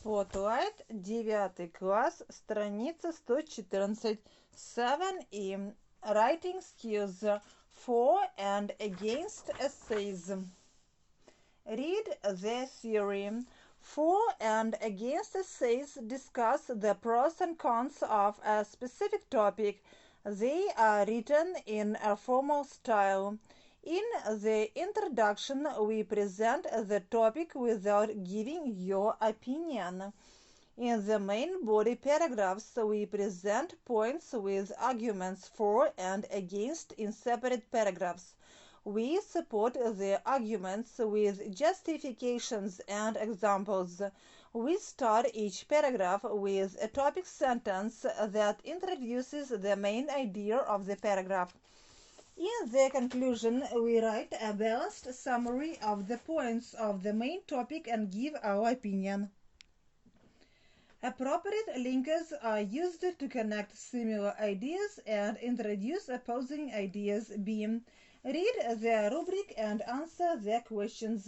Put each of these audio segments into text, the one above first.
Spotlight, 9 класс, страница 114, 7E. Writing skills for and against essays. Read the theory. For and against essays discuss the pros and cons of a specific topic. They are written in a formal style. In the introduction, we present the topic without giving your opinion. In the main body paragraphs, we present points with arguments for and against in separate paragraphs. We support the arguments with justifications and examples. We start each paragraph with a topic sentence that introduces the main idea of the paragraph. In the conclusion, we write a balanced summary of the points of the main topic and give our opinion. Appropriate linkers are used to connect similar ideas and introduce opposing ideas. B. Read the rubric and answer the questions.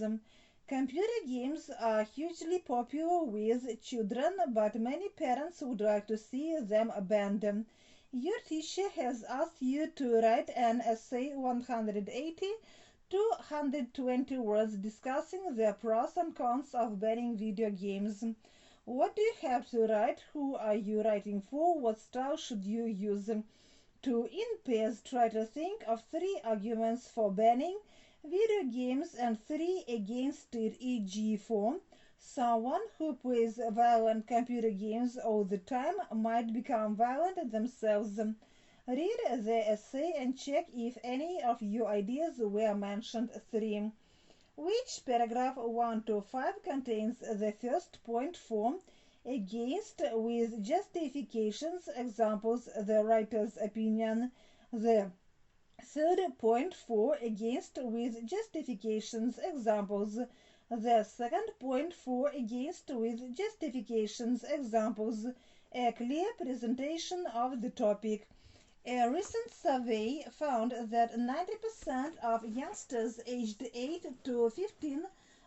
Computer games are hugely popular with children, but many parents would like to see them banned. Your teacher has asked you to write an essay 180 to 120 words discussing the pros and cons of banning video games. What do you have to write? Who are you writing for? What style should you use? To in pairs, try to think of 3 arguments for banning video games and 3 against it, e.g. for someone who plays violent computer games all the time might become violent themselves. Read the essay and check if any of your ideas were mentioned. 3. Which paragraph 1 to 5 contains the first point for against with justifications, examples, the writer's opinion, the third point for against with justifications, examples, the second point for against with justifications, examples, a clear presentation of the topic. A recent survey found that 90% of youngsters aged 8 to 15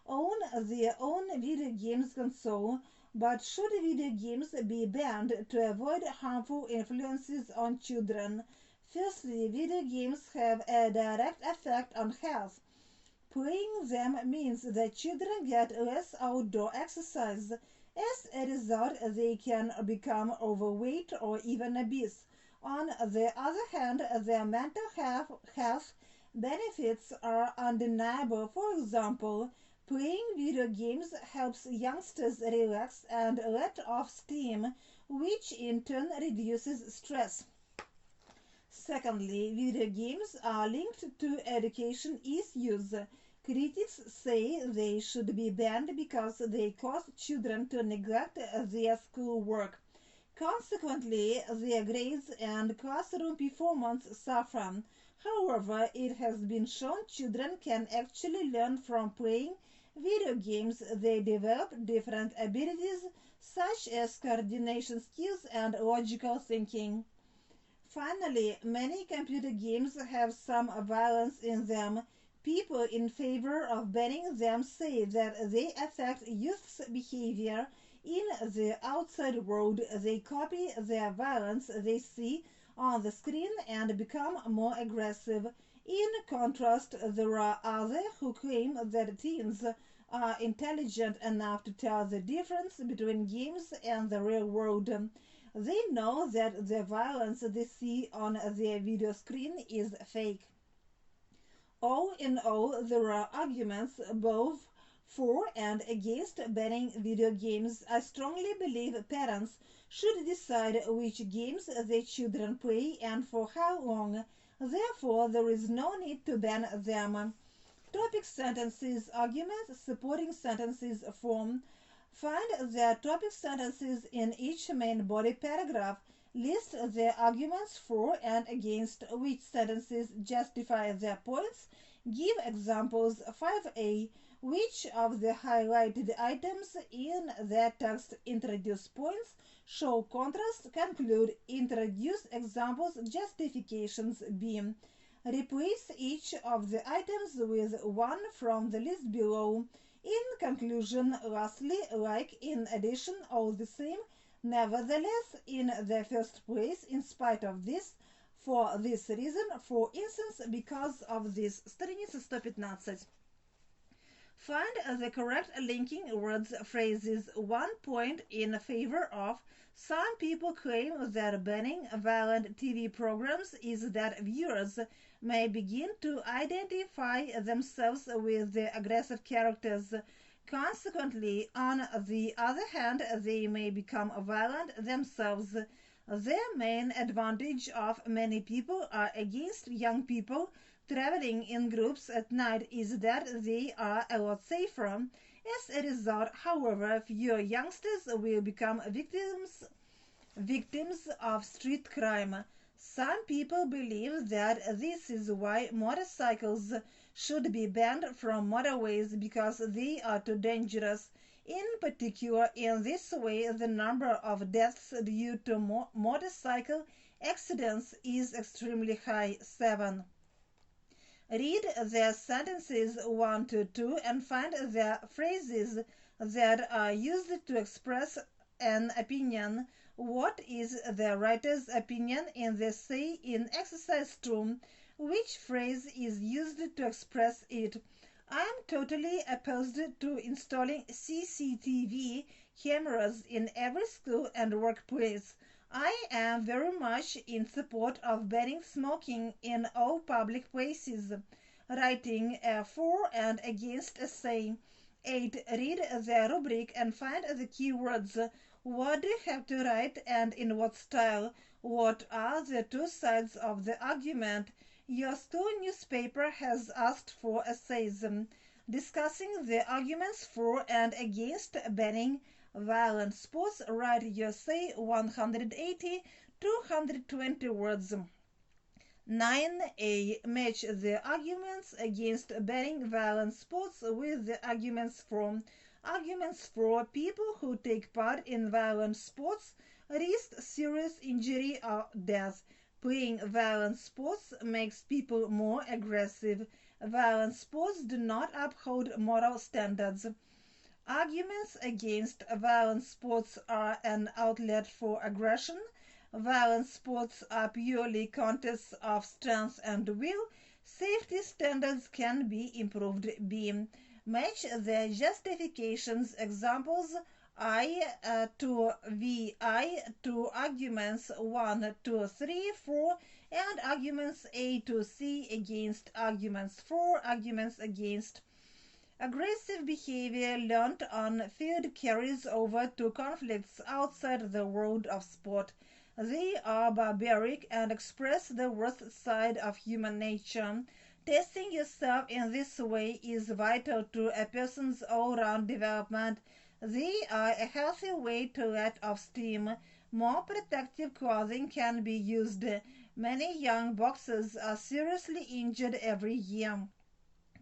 own their own video games console, but should video games be banned to avoid harmful influences on children? Firstly, video games have a direct effect on health. Playing them means that children get less outdoor exercise. As a result, they can become overweight or even obese. On the other hand, their mental health benefits are undeniable. For example, playing video games helps youngsters relax and let off steam, which in turn reduces stress. Secondly, video games are linked to education issues. Critics say they should be banned because they cause children to neglect their schoolwork. Consequently, their grades and classroom performance suffer. However, it has been shown children can actually learn from playing video games. They develop different abilities such as coordination skills and logical thinking. Finally, many computer games have some violence in them. People in favor of banning them say that they affect youth's behavior in the outside world. They copy the violence they see on the screen and become more aggressive. In contrast, there are others who claim that teens are intelligent enough to tell the difference between games and the real world. They know that the violence they see on their video screen is fake. All in all, there are arguments both for and against banning video games. I strongly believe parents should decide which games their children play and for how long. Therefore, there is no need to ban them. Topic sentences, arguments, supporting sentences form. Find the topic sentences in each main body paragraph. List the arguments for and against which sentences justify their points. Give examples. 5a. Which of the highlighted items in the text introduce points? Show contrast. Conclude. Introduce examples, justifications. B. Replace each of the items with one from the list below. In conclusion, lastly, like, in addition, all the same, nevertheless, in the first place, in spite of this, for this reason, for instance, because of this. Страница 115. Find the correct linking words phrases. 1 point in favor of. Some people claim that banning violent TV programs is that viewers may begin to identify themselves with the aggressive characters. Consequently, on the other hand, they may become violent themselves. The main advantage of many people are against young people traveling in groups at night is that they are a lot safer. As a result, however, fewer youngsters will become victims of street crime. Some people believe that this is why motorcycles should be banned from motorways because they are too dangerous. In particular, in this way, the number of deaths due to motorcycle accidents is extremely high. 7. Read the sentences 1 to 2 and find the phrases that are used to express an opinion. What is the writer's opinion in the say in exercise 2? Which phrase is used to express it? I am totally opposed to installing CCTV cameras in every school and workplace. I am very much in support of banning smoking in all public places. Writing a for and against essay. 8. Read the rubric and find the keywords. What do you have to write and in what style? What are the two sides of the argument? Your school newspaper has asked for essays discussing the arguments for and against banning violent sports. Write your essay 180 to 120 words. 9a. Match the arguments against banning violent sports with the arguments for. Arguments for: people who take part in violent sports risk serious injury or death. Playing violent sports makes people more aggressive. Violent sports do not uphold moral standards. Arguments against violent sports are an outlet for aggression. Violent sports are purely contests of strength and will. Safety standards can be improved. B. Match the justifications. Examples: I to VI to arguments 1 to 3, 4, and arguments A to C against arguments 4, arguments against. Aggressive behavior learned on field carries over to conflicts outside the world of sport. They are barbaric and express the worst side of human nature. Testing yourself in this way is vital to a person's all-round development. They are a healthy way to let off steam. More protective clothing can be used. Many young boxers are seriously injured every year.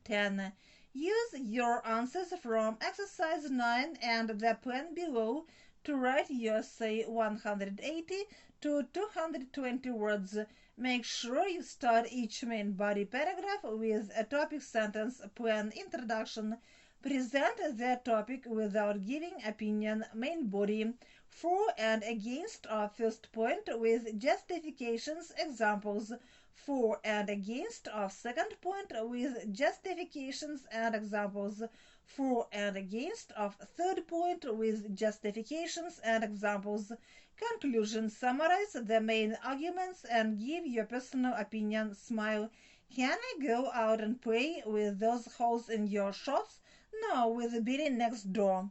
10. Use your answers from exercise 9 and the plan below to write your essay 180 to 220 words. Make sure you start each main body paragraph with a topic sentence, plan, introduction. Present the topic without giving opinion. Main body. For and against our first point with justifications. Examples. For and against of second point with justifications and examples. For and against of third point with justifications and examples. Conclusion. Summarize the main arguments and give your personal opinion. Smile. Can I go out and play with those holes in your shops? No, with Billy next door.